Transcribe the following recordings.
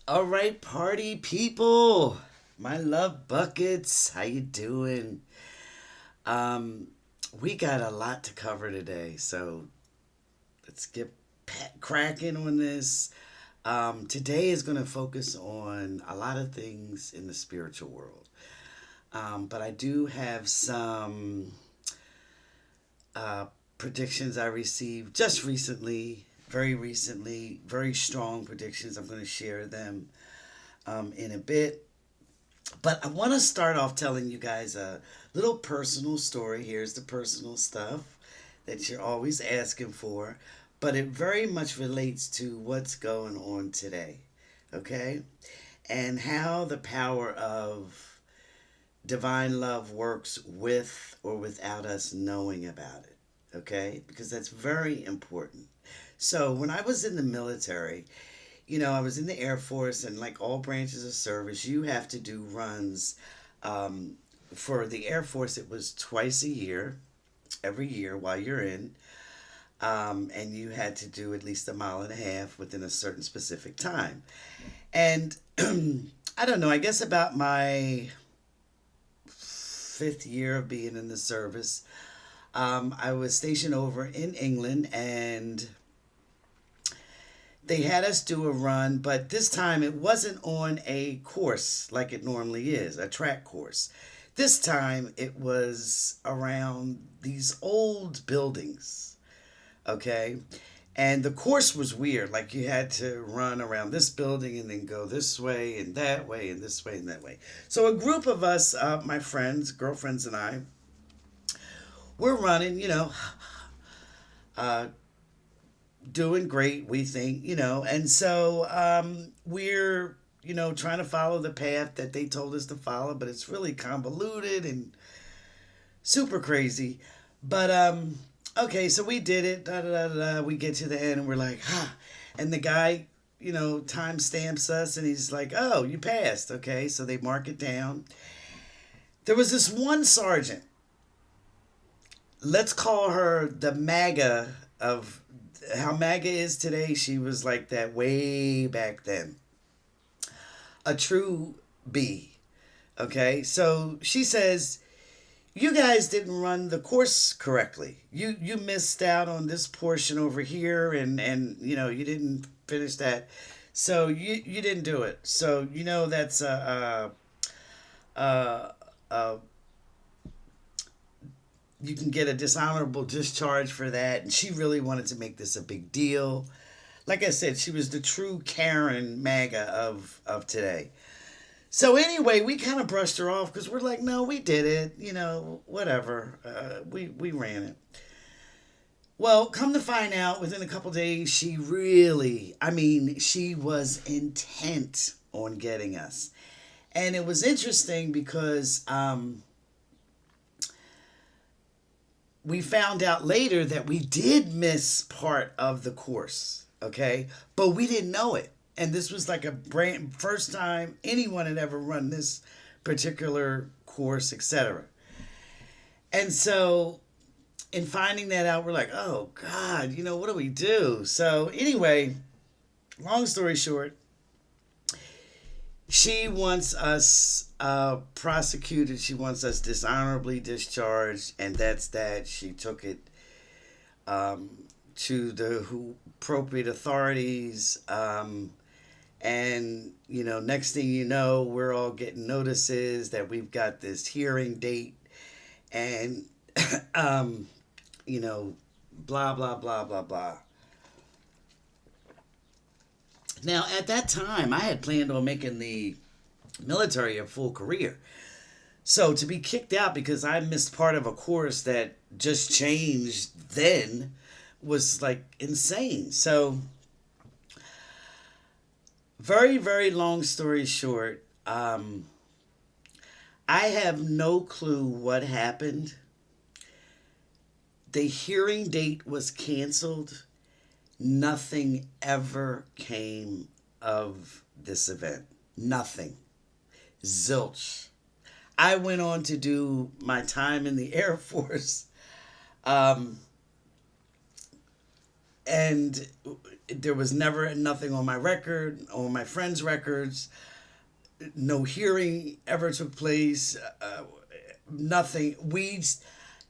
All right, party people, my love buckets, how you doing? Um, we got a lot to cover today, so let's get cracking on this. Today is going to focus on a lot of things in the spiritual world, but I do have some uh, predictions I received just recently, very strong predictions. I'm going to share them in a bit. But I want to start off telling you guys a little personal story. Here's the personal stuff that you're always asking for, but it very much relates to what's going on today, okay? And how the power of divine love works with or without us knowing about it, okay? Because that's very important. So, when I was in the military, I was in the Air Force, and like all branches of service, you have to do runs. Um, for the Air Force, it was twice a year, every year while you're in, and you had to do at least a mile and a half within a certain specific time. And I don't know, I guess about my fifth year of being in the service, I was stationed over in England, and they had us do a run, but this time it wasn't on a course like it normally is, a track course. This time it was around these old buildings, okay? And the course was weird. Like you had to run around this building and then go this way and that way and this way and that way. So a group of us, my friends, girlfriends, and I, we're running, uh, doing great, we think, and so we're trying to follow the path that they told us to follow, but it's really convoluted and super crazy. But okay, so we did it. Da, da, da, da. We get to the end and we're like, and the guy, time stamps us, and he's like, oh, you passed. Okay, so they mark it down. There was this one sergeant. Let's call her the MAGA of how MAGA is today. She was like that way back then. A true B. Okay, so she says, you guys didn't run the course correctly. You missed out on this portion over here, and you didn't finish that. So you didn't do it. So that's a you can get a dishonorable discharge for that. And she really wanted to make this a big deal. Like I said, she was the true Karen MAGA of today. So anyway, we kind of brushed her off because we're like, no, we did it, whatever. We ran it. Well, come to find out, within a couple days, she really, I mean, she was intent on getting us. And it was interesting because we found out later that we did miss part of the course, okay? But we didn't know it. And this was like a brand first time anyone had ever run this particular course, etc. And so in finding that out, we're like, oh God, what do we do? So anyway, long story short, she wants us prosecuted. She wants us dishonorably discharged, and that's that. She took it um, to the appropriate authorities. And, next thing you know, we're all getting notices that we've got this hearing date and, um, blah, blah, blah, blah, blah. Now, at that time, I had planned on making the military a full career. So to be kicked out because I missed part of a course that just changed then was like insane. So, very, very long story short, I have no clue what happened. The hearing date was canceled. Nothing ever came of this event. Nothing. Zilch. I went on to do my time in the Air Force. Um, And there was never nothing on my record, on my friends' records. No hearing ever took place. Nothing.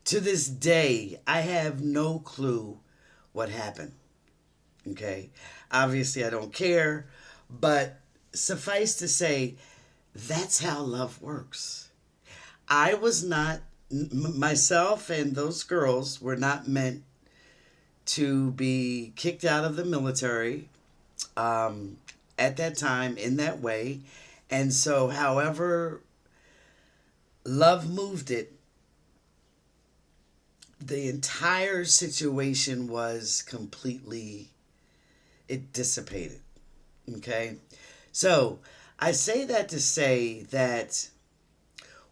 To this day, I have no clue what happened. Okay. Obviously, I don't care. But suffice to say, that's how love works. I was not, myself and those girls were not meant to be kicked out of the military um, at that time in that way. And so, however, love moved it, the entire situation was completely, it dissipated. Okay. So, I say that to say that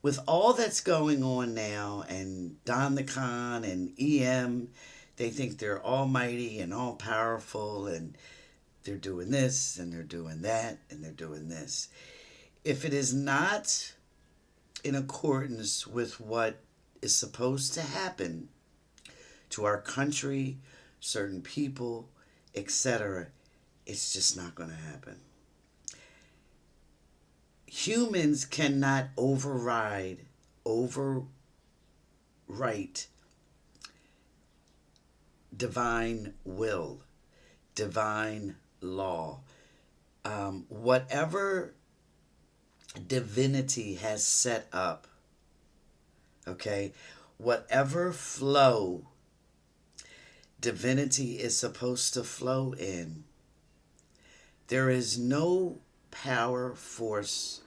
with all that's going on now, and Don the Con and EM, they think they're almighty and all powerful, and they're doing this and they're doing that and they're doing this. If it is not in accordance with what is supposed to happen to our country, certain people, etc., it's just not going to happen. Humans cannot overwrite divine will, divine law. Whatever divinity has set up, okay, whatever flow divinity is supposed to flow in, there is no power, force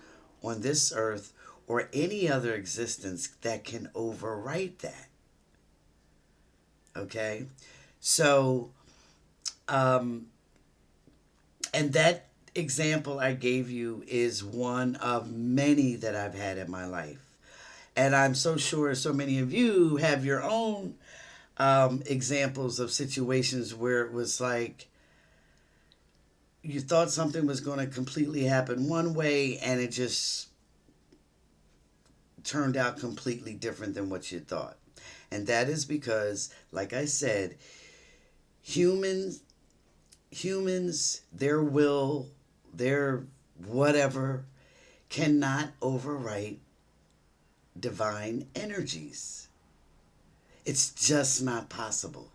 on this earth or any other existence that can overwrite that. Okay? So, and that example I gave you is one of many that I've had in my life. And I'm so sure so many of you have your own examples of situations where it was like you thought something was going to completely happen one way and it just turned out completely different than what you thought. And that is because, like I said, humans, their will, their whatever, cannot overwrite divine energies. It's just not possible.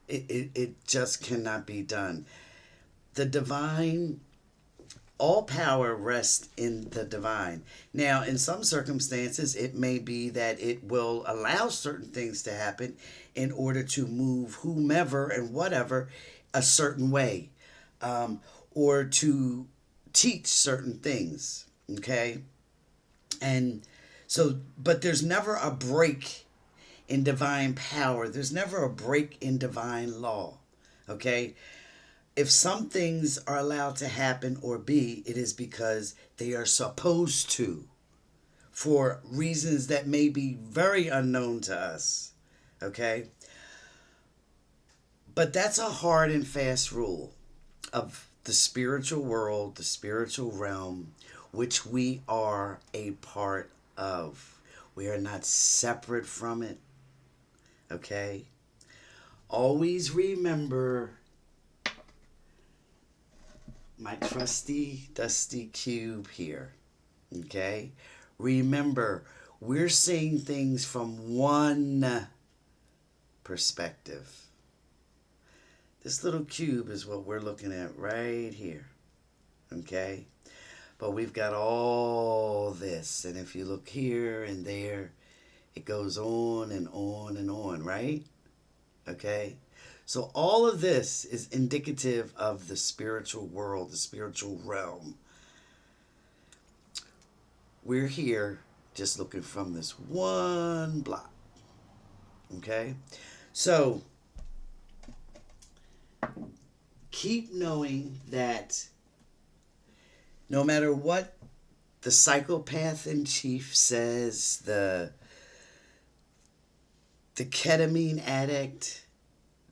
It just cannot be done. The divine, all power rests in the divine. Now, in some circumstances, it may be that it will allow certain things to happen in order to move whomever and whatever a certain way, or to teach certain things. Okay? And so, but there's never a break in divine power, there's never a break in divine law. Okay? If some things are allowed to happen or be, it is because they are supposed to, for reasons that may be very unknown to us. Okay? But that's a hard and fast rule of the spiritual world, the spiritual realm, which we are a part of. We are not separate from it. Okay? Always remember my trusty, dusty cube here. Okay? Remember, we're seeing things from one perspective. This little cube is what we're looking at right here. Okay? But we've got all this. And if you look here and there, it goes on and on and on, right? Okay? So all of this is indicative of the spiritual world, the spiritual realm. We're here just looking from this one block. Okay? So keep knowing that no matter what the psychopath in chief says, the ketamine addict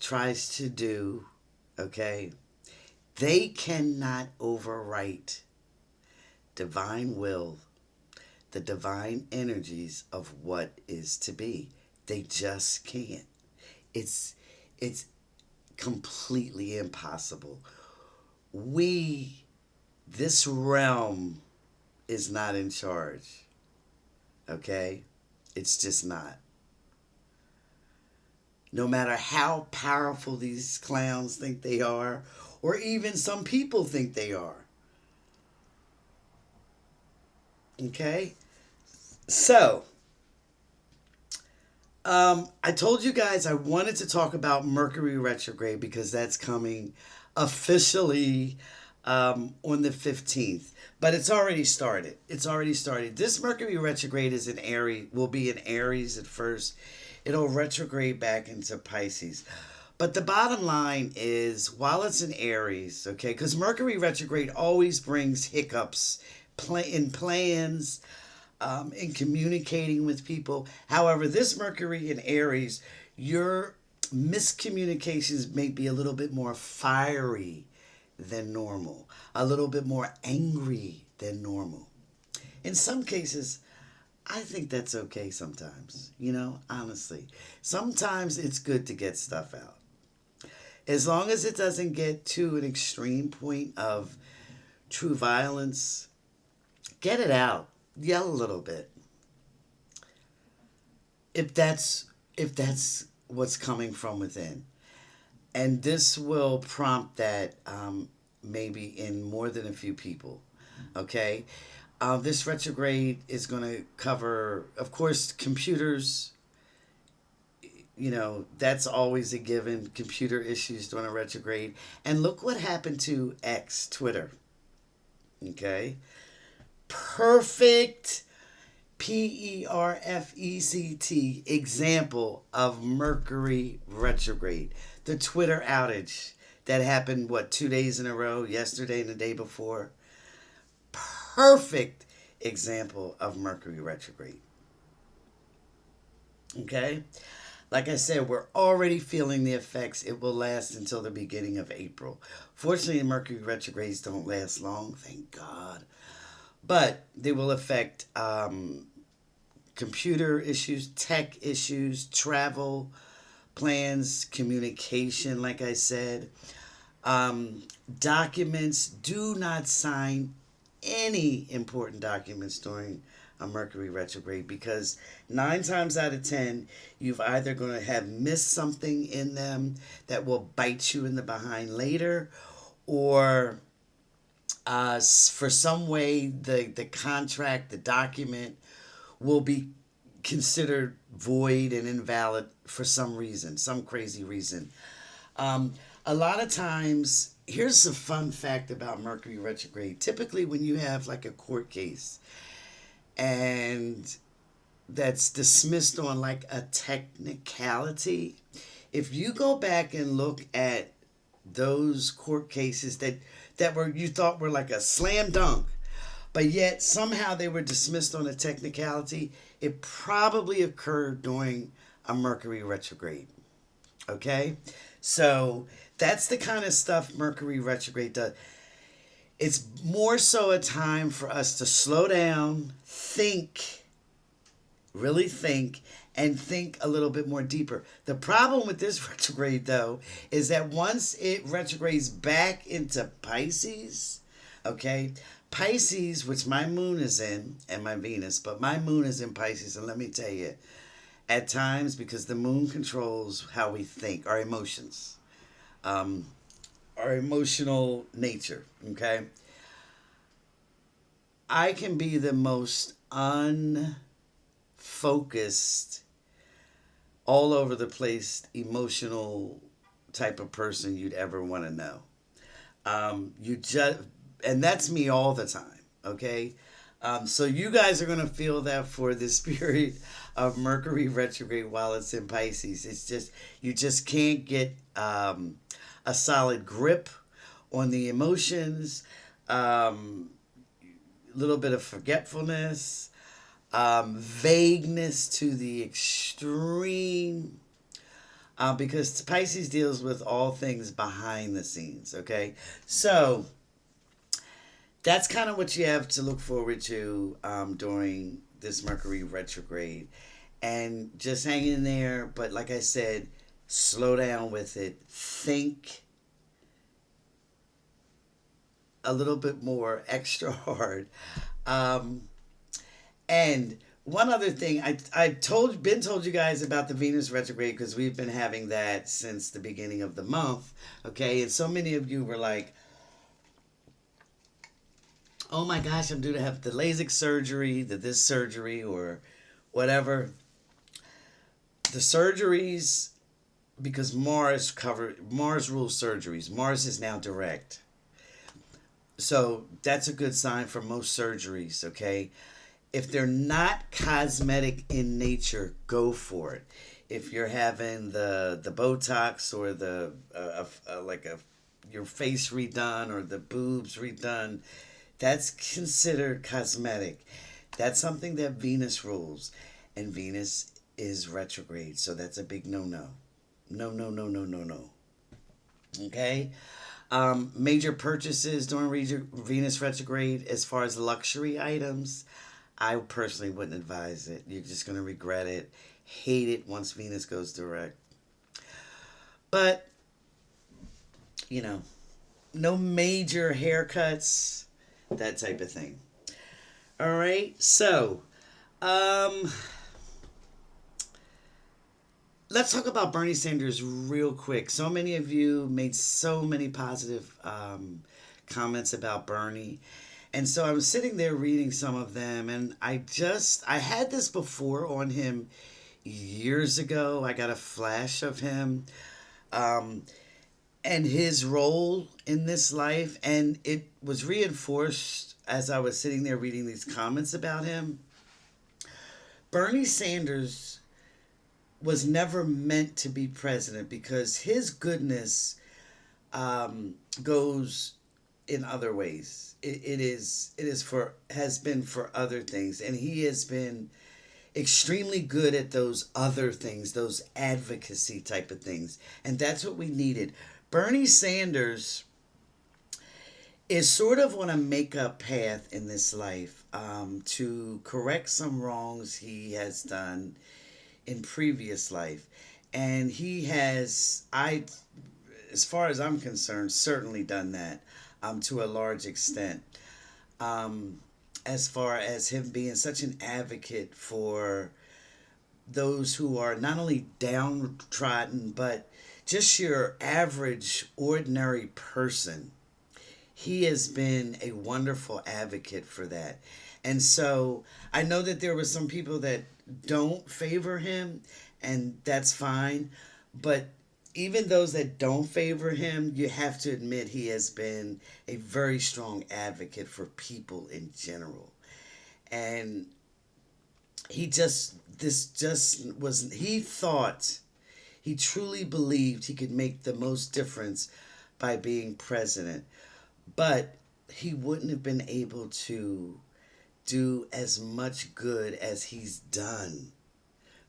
tries to do, okay, they cannot overwrite divine will, the divine energies of what is to be. They just can't. It's completely impossible. This realm is not in charge. Okay? It's just not. No matter how powerful these clowns think they are, or even some people think they are. Okay? So, I told you guys I wanted to talk about Mercury retrograde because that's coming officially on the 15th. But it's already started. It's already started. This Mercury retrograde is in Aries, will be in Aries at first. It'll retrograde back into Pisces. But the bottom line is, while it's in Aries, okay, because Mercury retrograde always brings hiccups in plans, in communicating with people. However, this Mercury in Aries, your miscommunications may be a little bit more fiery than normal, a little bit more angry than normal. In some cases, I think that's okay sometimes, honestly. Sometimes it's good to get stuff out. As long as it doesn't get to an extreme point of true violence, get it out. Yell a little bit. If that's what's coming from within. And this will prompt that maybe in more than a few people. Okay? This retrograde is going to cover, of course, computers. That's always a given. Computer issues during a retrograde. And look what happened to X, Twitter. Okay? Perfect, PERFECT example of Mercury retrograde. The Twitter outage that happened, 2 days in a row, yesterday and the day before. Perfect example of Mercury retrograde. Okay? Like I said, we're already feeling the effects. It will last until the beginning of April. Fortunately, Mercury retrogrades don't last long, thank God. But they will affect computer issues, tech issues, travel plans, communication, like I said. Documents. Do not sign any important documents during a Mercury retrograde, because 9 times out of 10, you've either going to have missed something in them that will bite you in the behind later, or for some way the contract, the document will be considered void and invalid for some reason, some crazy reason. A lot of times, here's a fun fact about Mercury retrograde. Typically, when you have like a court case and that's dismissed on like a technicality, if you go back and look at those court cases that were, you thought were like a slam dunk, but yet somehow they were dismissed on a technicality, it probably occurred during a Mercury retrograde. Okay? So that's the kind of stuff Mercury retrograde does. It's more so a time for us to slow down, think, really think, and think a little bit more deeper. The problem with this retrograde, though, is that once it retrogrades back into Pisces, okay, Pisces, which my moon is in, and my Venus, but my moon is in Pisces, and let me tell you, at times, because the moon controls how we think, our emotions, our emotional nature, okay? I can be the most unfocused, all over the place, emotional type of person you'd ever want to know. And that's me all the time, okay? So you guys are going to feel that for this period of Mercury retrograde while it's in Pisces. It's just, you just can't get a solid grip on the emotions, little bit of forgetfulness, vagueness to the extreme, because Pisces deals with all things behind the scenes, okay? So that's kind of what you have to look forward to during this Mercury retrograde. And just hang in there. But like I said, slow down with it, think a little bit more extra hard. Um, and one other thing, been told you guys about the Venus retrograde because we've been having that since the beginning of the month. Okay, and so many of you were like, "Oh my gosh, I'm due to have the LASIK surgery, the this surgery, or whatever." The surgeries, because Mars rules surgeries. Mars is now direct. So that's a good sign for most surgeries, okay? If they're not cosmetic in nature, go for it. If you're having the Botox or the like a your face redone or the boobs redone, that's considered cosmetic. That's something that Venus rules, and Venus is retrograde, so that's a big no. No, no, no, no, no, no. Okay? Major purchases during Venus retrograde, as far as luxury items, I personally wouldn't advise it. You're just going to regret it, hate it once Venus goes direct. But, you know, no major haircuts, that type of thing. All right, so um, let's talk about Bernie Sanders real quick. So many of you made so many positive comments about Bernie. And so I'm sitting there reading some of them, and I had this before on him years ago. I got a flash of him um, and his role in this life, and it was reinforced as I was sitting there reading these comments about him. Bernie Sanders was never meant to be president because his goodness goes in other ways. It is for has been for other things, and he has been extremely good at those other things, those advocacy type of things, and that's what we needed. Bernie Sanders is sort of on a makeup path in this life to correct some wrongs he has done in previous life, and he has, as far as I'm concerned, certainly done that to a large extent. Um, as far as him being such an advocate for those who are not only downtrodden, but just your average, ordinary person. He has been a wonderful advocate for that. And so I know that there were some people that don't favor him, and that's fine. But even those that don't favor him, you have to admit he has been a very strong advocate for people in general. And this just was, he thought, he truly believed he could make the most difference by being president. But he wouldn't have been able to do as much good as he's done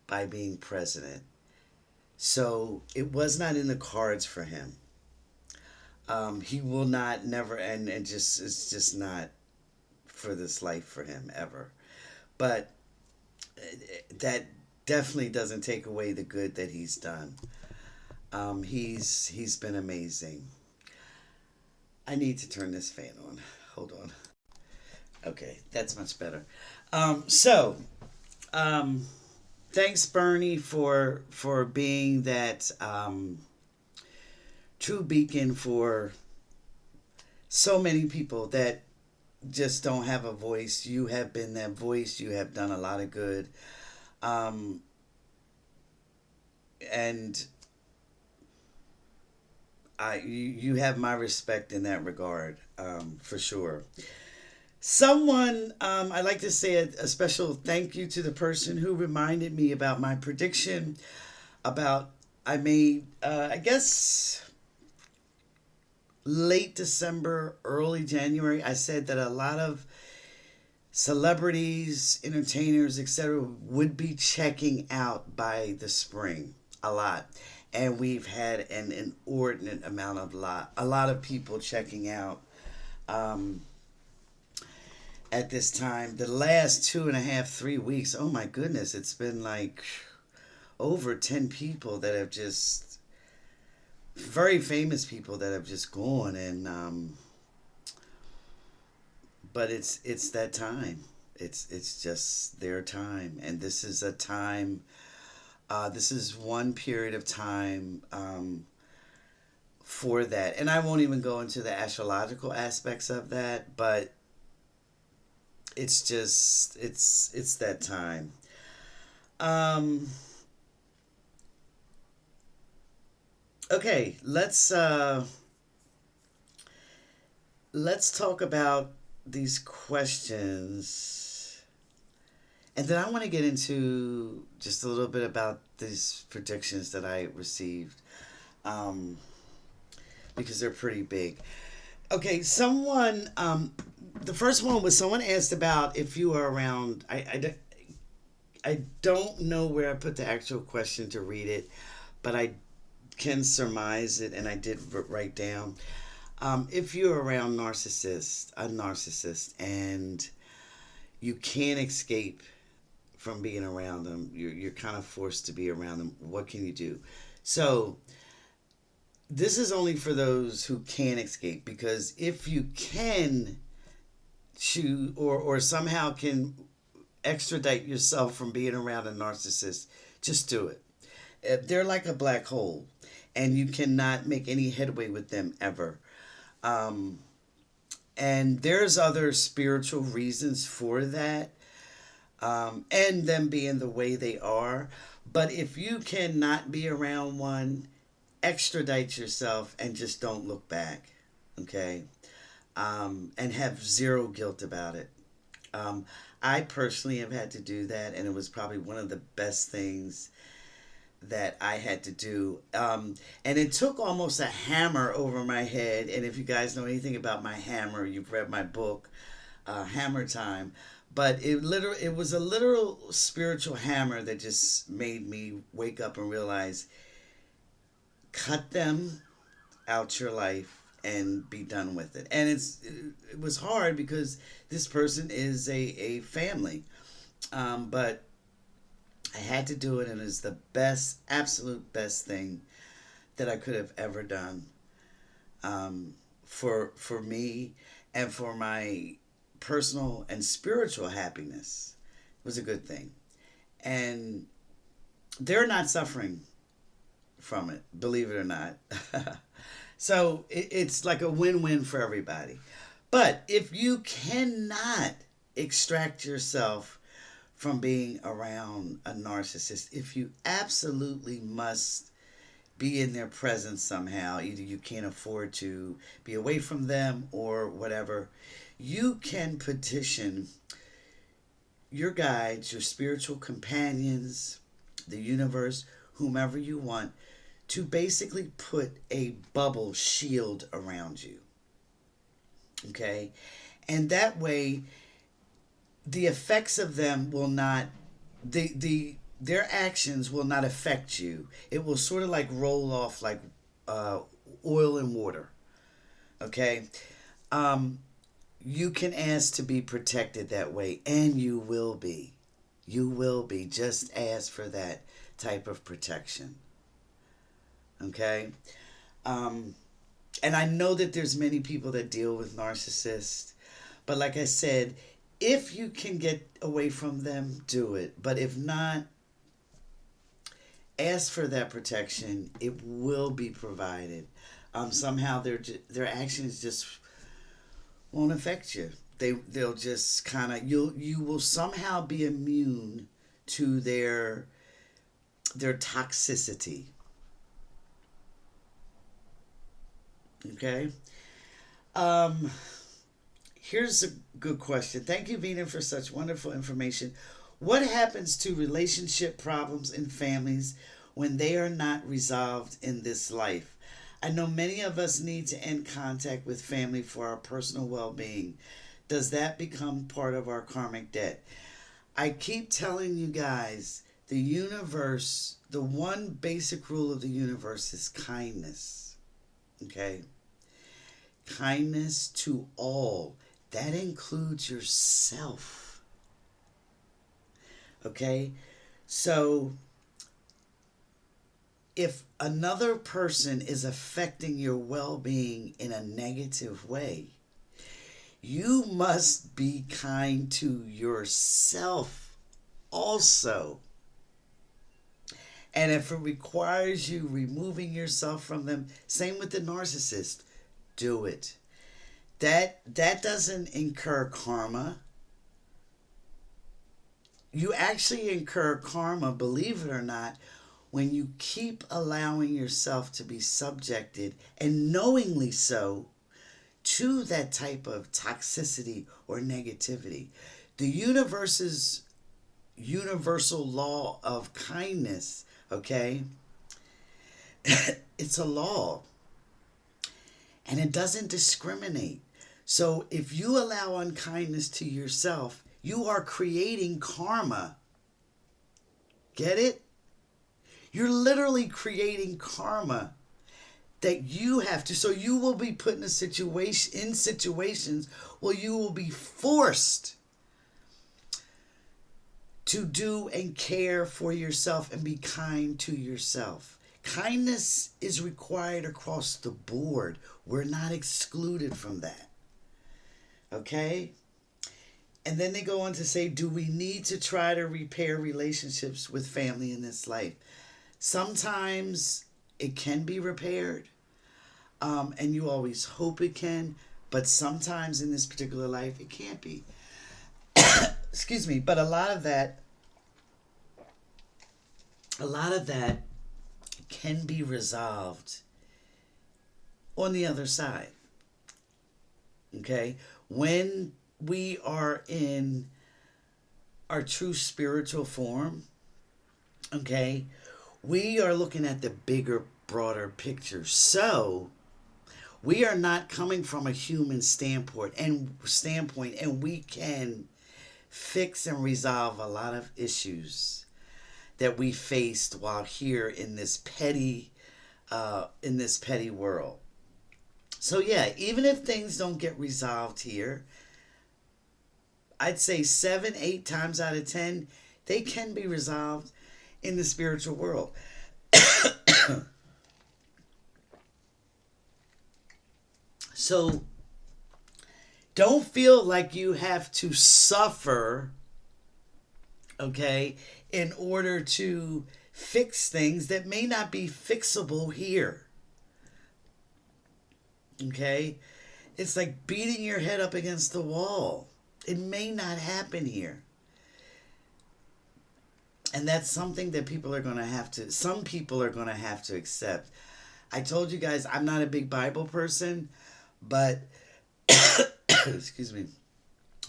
by being president. So it was not in the cards for him. He will not, never, and just, it's just not for this life for him ever. But that definitely doesn't take away the good that he's done. He's been amazing. I need to turn this fan on. Hold on. Okay, that's much better. So, thanks Bernie for being that true beacon for so many people that just don't have a voice. You have been that voice. You have done a lot of good. Um, and you have my respect in that regard, for sure. Someone, I'd like to say a special thank you to the person who reminded me about my prediction about, I made, I guess, late December, early January. I said that a lot of celebrities, entertainers, etc., would be checking out by the spring. A lot. And we've had an inordinate amount of a lot of people checking out. Um, at this time, the last 2.5, 3 weeks, oh my goodness, it's been like over 10 people that have just very famous people that have just gone, and but it's that time. It's just their time, and this is a time. This is one period of time for that, and I won't even go into the astrological aspects of that, but it's just it's that time. Um, okay, let's talk about these questions. And then I want to get into just a little bit about these predictions that I received, um, because they're pretty big. Okay, the first one was someone asked about if you are around. I don't know where I put the actual question to read it, but I can surmise it, and I did write down. If you're around a narcissist, and you can't escape from being around them, you're kind of forced to be around them. What can you do? So this is only for those who can escape, because if you can choose or somehow can extradite yourself from being around a narcissist, just do it. They're like a black hole, and you cannot make any headway with them ever. Um, and there's other spiritual reasons for that, and them being the way they are. But if you cannot be around one, extradite yourself and just don't look back, okay? And have zero guilt about it. Um, I personally have had to do that, and it was probably one of the best things that I had to do. And it took almost a hammer over my head. And if you guys know anything about my hammer, you've read my book, Hammer Time. But it was a literal spiritual hammer that just made me wake up and realize, cut them out your life and be done with it. And it was hard because this person is a family. But I had to do it, and it's the best, absolute best thing that I could have ever done, for me and for my personal and spiritual happiness. It was a good thing, and they're not suffering from it, believe it or not. So it's like a win-win for everybody. But if you cannot extract yourself from being around a narcissist, if you absolutely must be in their presence somehow, either you can't afford to be away from them or whatever, you can petition your guides, your spiritual companions, the universe, whomever you want, to basically put a bubble shield around you. Okay? And that way, the effects of them will not, their actions will not affect you. It will sort of like roll off like uh, oil and water. Okay? Um, you can ask to be protected that way, and you will be. You will be. Just ask for that type of protection. Okay? Um, and I know that there's many people that deal with narcissists, but like I said, if you can get away from them, do it. But if not, ask for that protection. It will be provided. Somehow their actions just won't affect you. They'll just kind of, you will somehow be immune to their toxicity. Okay. Um, Here's a good question. Thank you, Vina, for such wonderful information. What happens to relationship problems in families when they are not resolved in this life? I know many of us need to end contact with family for our personal well being. Does that become part of our karmic debt? I keep telling you guys, the universe, the one basic rule of the universe is kindness. Okay? Kindness to all. That includes yourself. Okay? So if another person is affecting your well-being in a negative way, you must be kind to yourself also. And if it requires you removing yourself from them, same with the narcissist, do it. That doesn't incur karma. You actually incur karma, believe it or not, when you keep allowing yourself to be subjected, and knowingly so, to that type of toxicity or negativity. The universe's universal law of kindness, okay? It's a law, and it doesn't discriminate. So if you allow unkindness to yourself, you are creating karma. Get it? You're literally creating karma that you have to. So you will be put in situations where you will be forced to do and care for yourself and be kind to yourself. Kindness is required across the board. We're not excluded from that. Okay? And then they go on to say, do we need to try to repair relationships with family in this life? Sometimes it can be repaired, and you always hope it can, but sometimes in this particular life, it can't be. Excuse me, but a lot of that can be resolved on the other side. Okay? When we are in our true spiritual form, okay, we are looking at the bigger, broader picture. So we are not coming from a human standpoint, and we can fix and resolve a lot of issues that we faced while here in this petty world. So yeah, even if things don't get resolved here, I'd say 7, 8 times out of 10, they can be resolved in the spiritual world. So don't feel like you have to suffer, okay, in order to fix things that may not be fixable here. Okay? It's like beating your head up against the wall. It may not happen here. And that's something that some people are going to have to accept. I told you guys I'm not a big Bible person, but, excuse me,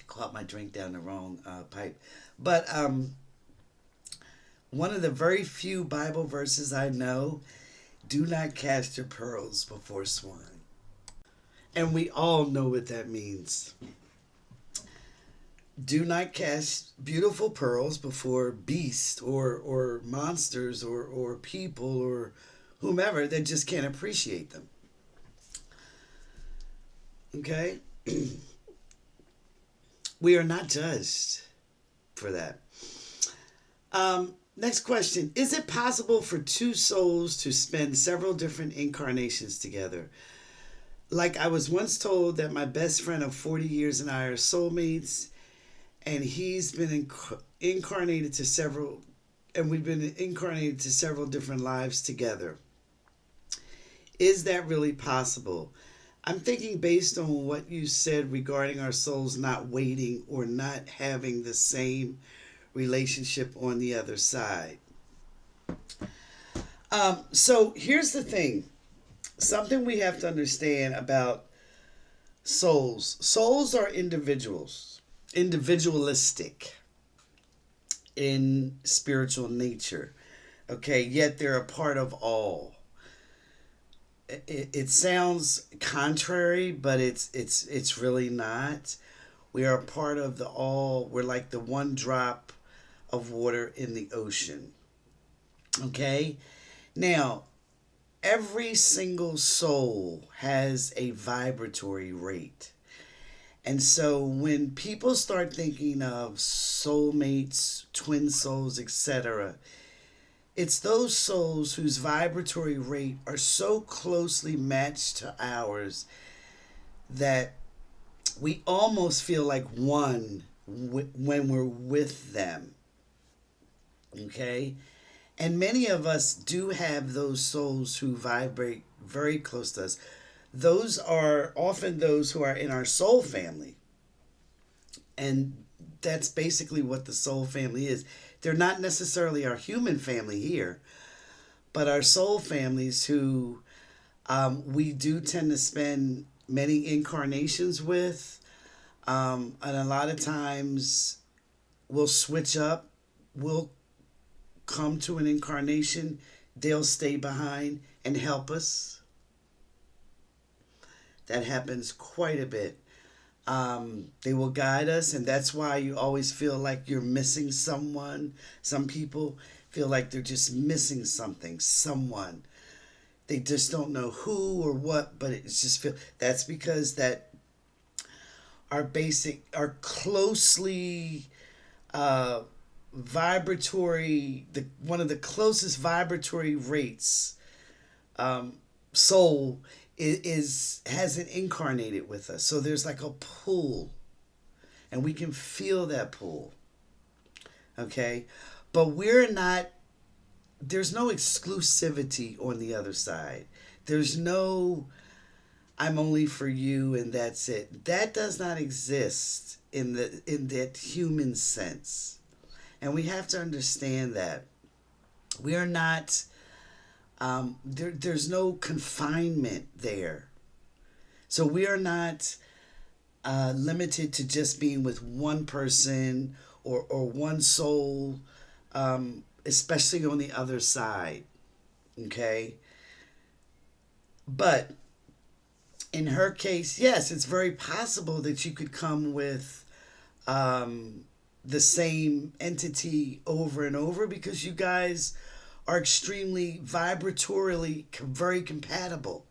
caught my drink down the wrong pipe. But one of the very few Bible verses I know, do not cast your pearls before swine. And we all know what that means. Do not cast beautiful pearls before beasts or monsters or people or whomever that just can't appreciate them. Okay? We are not judged for that. Next question. Is it possible for two souls to spend several different incarnations together? Like I was once told that my best friend of 40 years and I are soulmates, and he's been incarnated to several, and we've been incarnated to several different lives together. Is that really possible? I'm thinking based on what you said regarding our souls not waiting or not having the same relationship on the other side. So here's the thing. Something we have to understand about souls. Souls are individualistic in spiritual nature. Okay, yet they're a part of all. It sounds contrary, but it's really not. We are a part of the all. We're like the one drop of water in the ocean. Okay? Now, every single soul has a vibratory rate. And so when people start thinking of soulmates, twin souls, etc., It's those souls whose vibratory rate are so closely matched to ours that we almost feel like one when we're with them. Okay? And many of us do have those souls who vibrate very close to us. Those are often those who are in our soul family. And that's basically what the soul family is. They're not necessarily our human family here, but our soul families who we do tend to spend many incarnations with. And a lot of times we'll switch up, we'll come to an incarnation, they'll stay behind and help us. That happens quite a bit. They will guide us, and that's why you always feel like you're missing someone. Some people feel like they're just missing something, someone. They just don't know who or what, but it's just feel that's because that our closely uh, vibratory, the one of the closest vibratory rates, um, soul is hasn't incarnated with us. So there's like a pull, and we can feel that pull. Okay, but we're not. There's no exclusivity on the other side. There's no I'm only for you and that's it. That does not exist in that human sense. And we have to understand that we are not there's no confinement there. So we are not limited to just being with one person or one soul, especially on the other side. Okay? But in her case, yes, it's very possible that you could come with the same entity over and over because you guys are extremely vibratorily very compatible.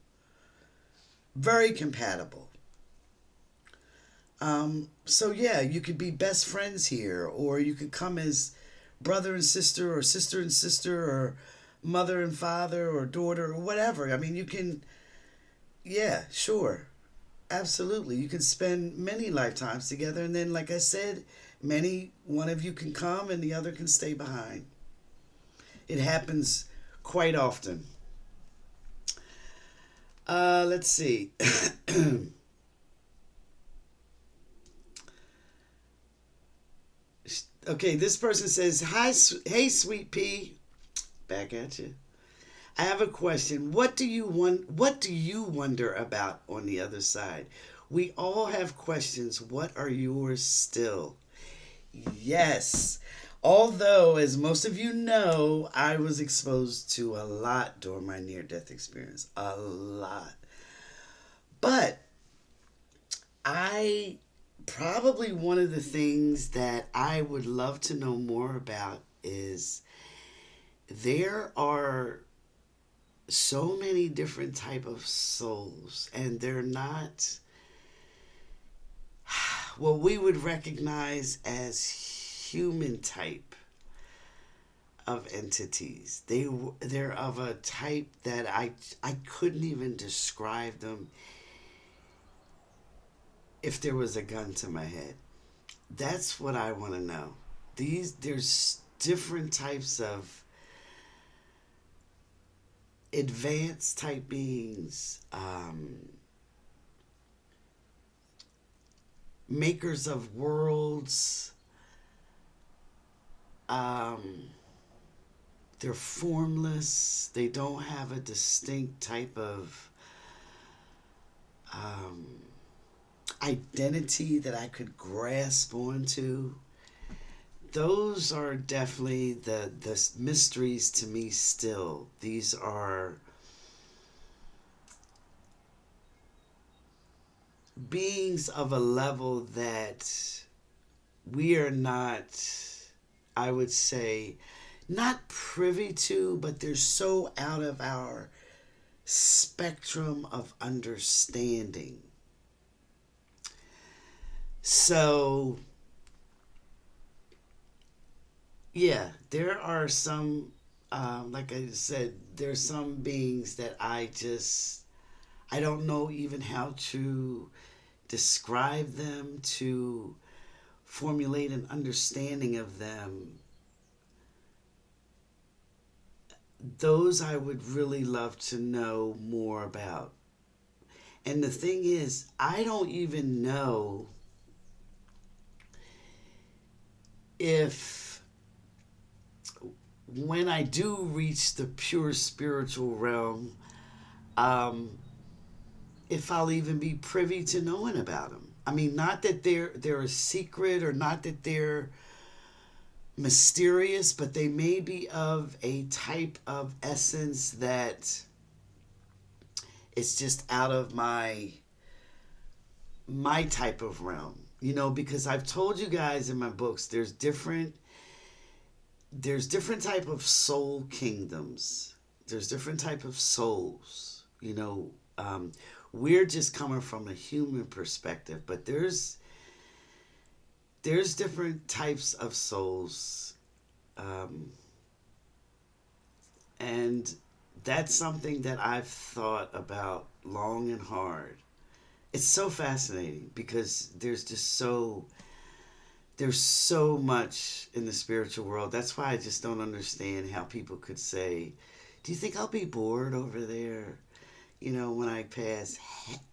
Very compatible. So yeah, you could be best friends here, or you could come as brother and sister, or sister and sister, or mother and father, or daughter, or whatever. I mean, you can, yeah, sure, absolutely. You can spend many lifetimes together, and then, like I said, one of you can come and the other can stay behind. It happens quite often. Let's see. Okay, this person says, "Hi, hey, sweet pea." Back at you. I have a question. What do you wonder about on the other side? We all have questions. What are yours still? Yes. Although, as most of you know, I was exposed to a lot during my near-death experience. A lot. But I probably one of the things that I would love to know more about is there are so many different type of souls, and they're not what we would recognize as human type of entities. They're of a type that I couldn't even describe them if there was a gun to my head. That's what I want to know. There's different types of advanced type beings, makers of worlds. Um, they're formless. They don't have a distinct type of um, identity that I could grasp onto. Those are definitely the mysteries to me still. These are beings of a level that we are not, I would say, not privy to, but they're so out of our spectrum of understanding. So, yeah, there are some like I said, there's some beings that I don't know even how to describe them, to formulate an understanding of them. Those I would really love to know more about. And the thing is, I don't even know if when I do reach the pure spiritual realm, um, if I'll even be privy to knowing about them. I mean, not that they're a secret or not that they're mysterious, but they may be of a type of essence that it's just out of my type of realm. You know, because I've told you guys in my books there's different type of soul kingdoms. There's different type of souls. You know, we're just coming from a human perspective, but there's different types of souls, um, and that's something that I've thought about long and hard. It's so fascinating because there's so much in the spiritual world. That's why I just don't understand how people could say, "Do you think I'll be bored over there? You know, when I pass?"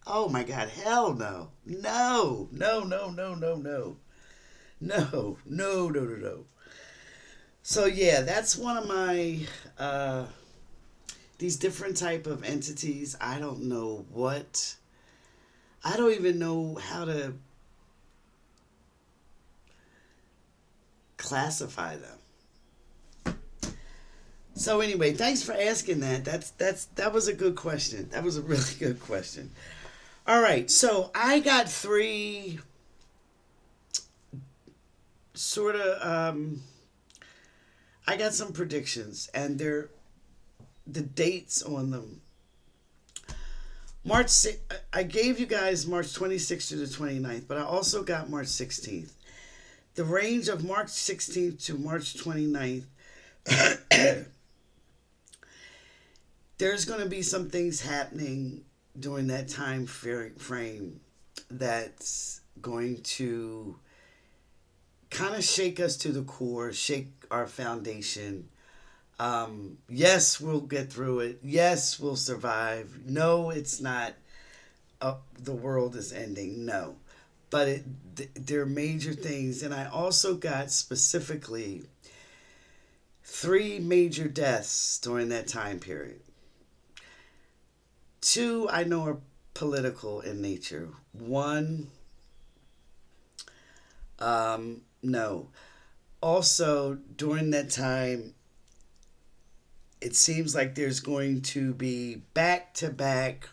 Oh my God, hell no, no, no, no, no, no, no, no, no, no, no, no. So yeah, that's one of my these different type of entities. I don't know what. I don't even know how to classify them. So anyway, thanks for asking that. That was a good question. That was a really good question. All right, so I got three sort of I got some predictions and they're the dates on them. I gave you guys March 26th to the 29th, but I also got March 16th. The range of March 16th to March 29th, there's going to be some things happening during that time frame that's going to kind of shake us to the core, shake our foundation. Yes, we'll get through it. Yes, we'll survive. No, it's not. The world is ending. No, but there are major things, and I also got specifically three major deaths during that time period. Two I know are political in nature. One, no. Also, during that time, it seems like there's going to be back to back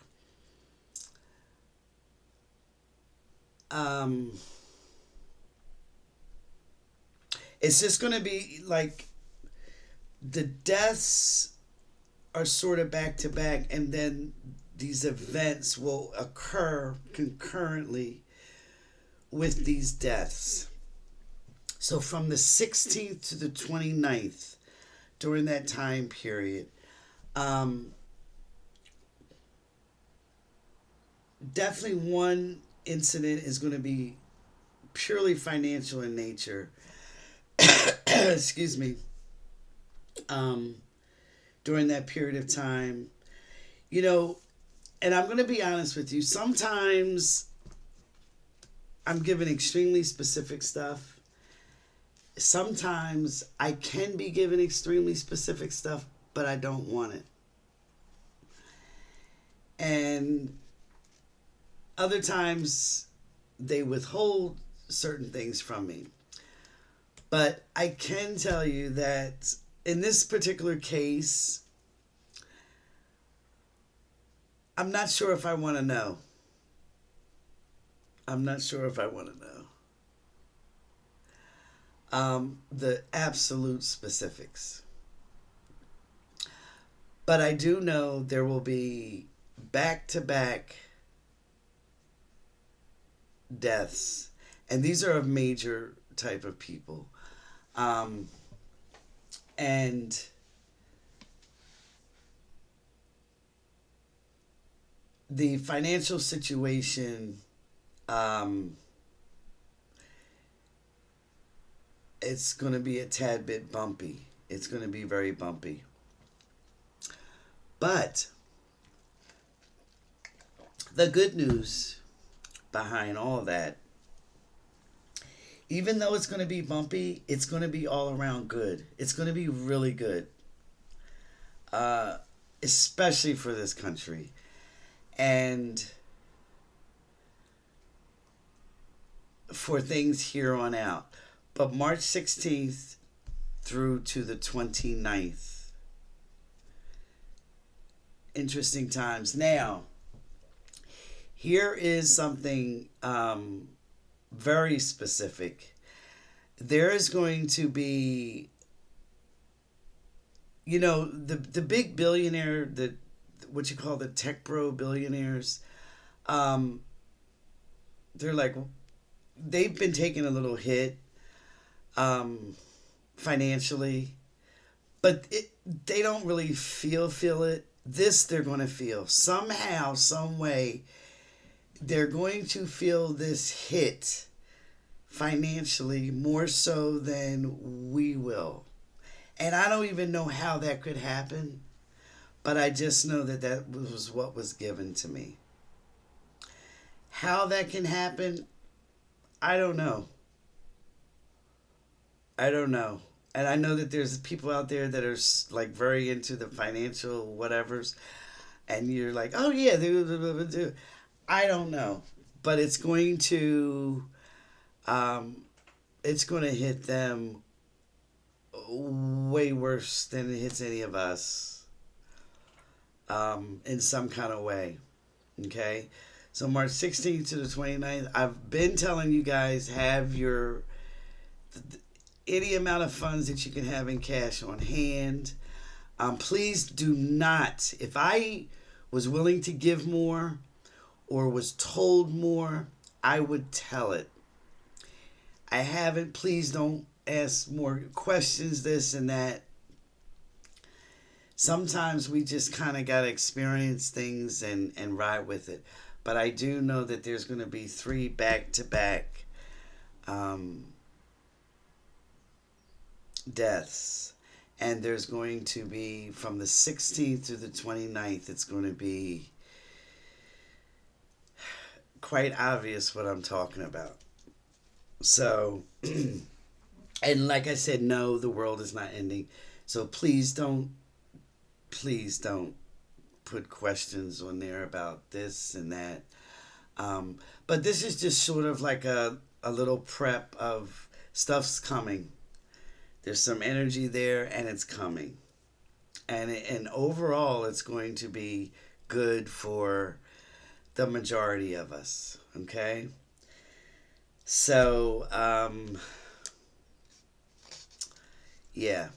it's just going to be like the deaths are sort of back to back, and then these events will occur concurrently with these deaths. So from the 16th to the 29th, during that time period, um, definitely one incident is going to be purely financial in nature. Excuse me. Um, During that period of time, you know, and I'm going to be honest with you, sometimes I'm given extremely specific stuff. Sometimes I can be given extremely specific stuff, but I don't want it. And other times they withhold certain things from me. But I can tell you that in this particular case, I'm not sure if I want to know. I'm not sure if I want to know. The absolute specifics. But I do know there will be back to back deaths. And these are of major type of people. Um, and the financial situation, um, it's going to be a tad bit bumpy. It's going to be very bumpy. But the good news behind all that, even though it's going to be bumpy, it's going to be all around good. It's going to be really good, uh, especially for this country. And for things here on out. But March 16th through to the 29th. Interesting times. Now, here is something very specific. There is going to be, the big billionaire, what you call the tech bro billionaires, um, they're like, they've been taking a little hit um, financially, but they don't really feel it. This they're going to feel somehow, some way. They're going to feel this hit financially more so than we will, and I don't even know how that could happen. But I just know that that was what was given to me. How that can happen, I don't know. I don't know. And I know that there's people out there that are like very into the financial whatevers, and you're like, oh yeah, do. I don't know, but um, it's going to hit them way worse than it hits any of us, in some kind of way. Okay, so March 16th to the 29th, I've been telling you guys, have your any amount of funds that you can have in cash on hand. Please do not, if I was willing to give more or was told more, I would tell it. I haven't. Please don't ask more questions, this and that. Sometimes we just kind of got to experience things and ride with it. But I do know that there's going to be 3 back-to-back um, deaths. And there's going to be, from the 16th to the 29th, it's going to be quite obvious what I'm talking about. So, and like I said, no, the world is not ending. So please don't put questions on there about this and that. But this is just sort of like a little prep of stuff's coming. There's some energy there and it's coming. And overall, it's going to be good for the majority of us. Okay? So, yeah.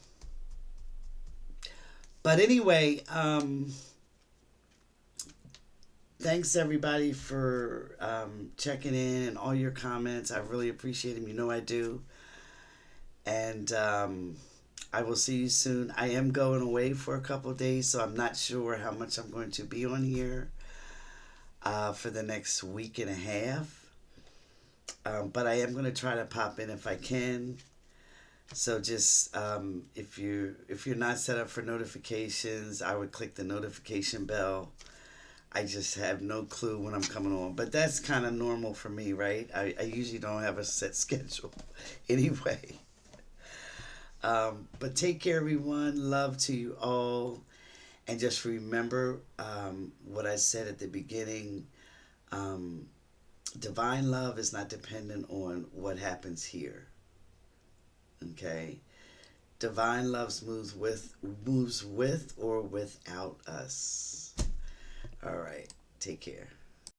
But anyway, thanks everybody for checking in and all your comments. I really appreciate them. You know I do. And I will see you soon. I am going away for a couple of days, so I'm not sure how much I'm going to be on here for the next week and a half. But I am going to try to pop in if I can. So just if you're not set up for notifications, I would click the notification bell. I just have no clue when I'm coming on, but that's kind of normal for me, right? I usually don't have a set schedule anyway. But take care, everyone. Love to you all, and just remember what I said at the beginning. Um, Divine love is not dependent on what happens here. Okay, divine love moves with or without us. All right, take care.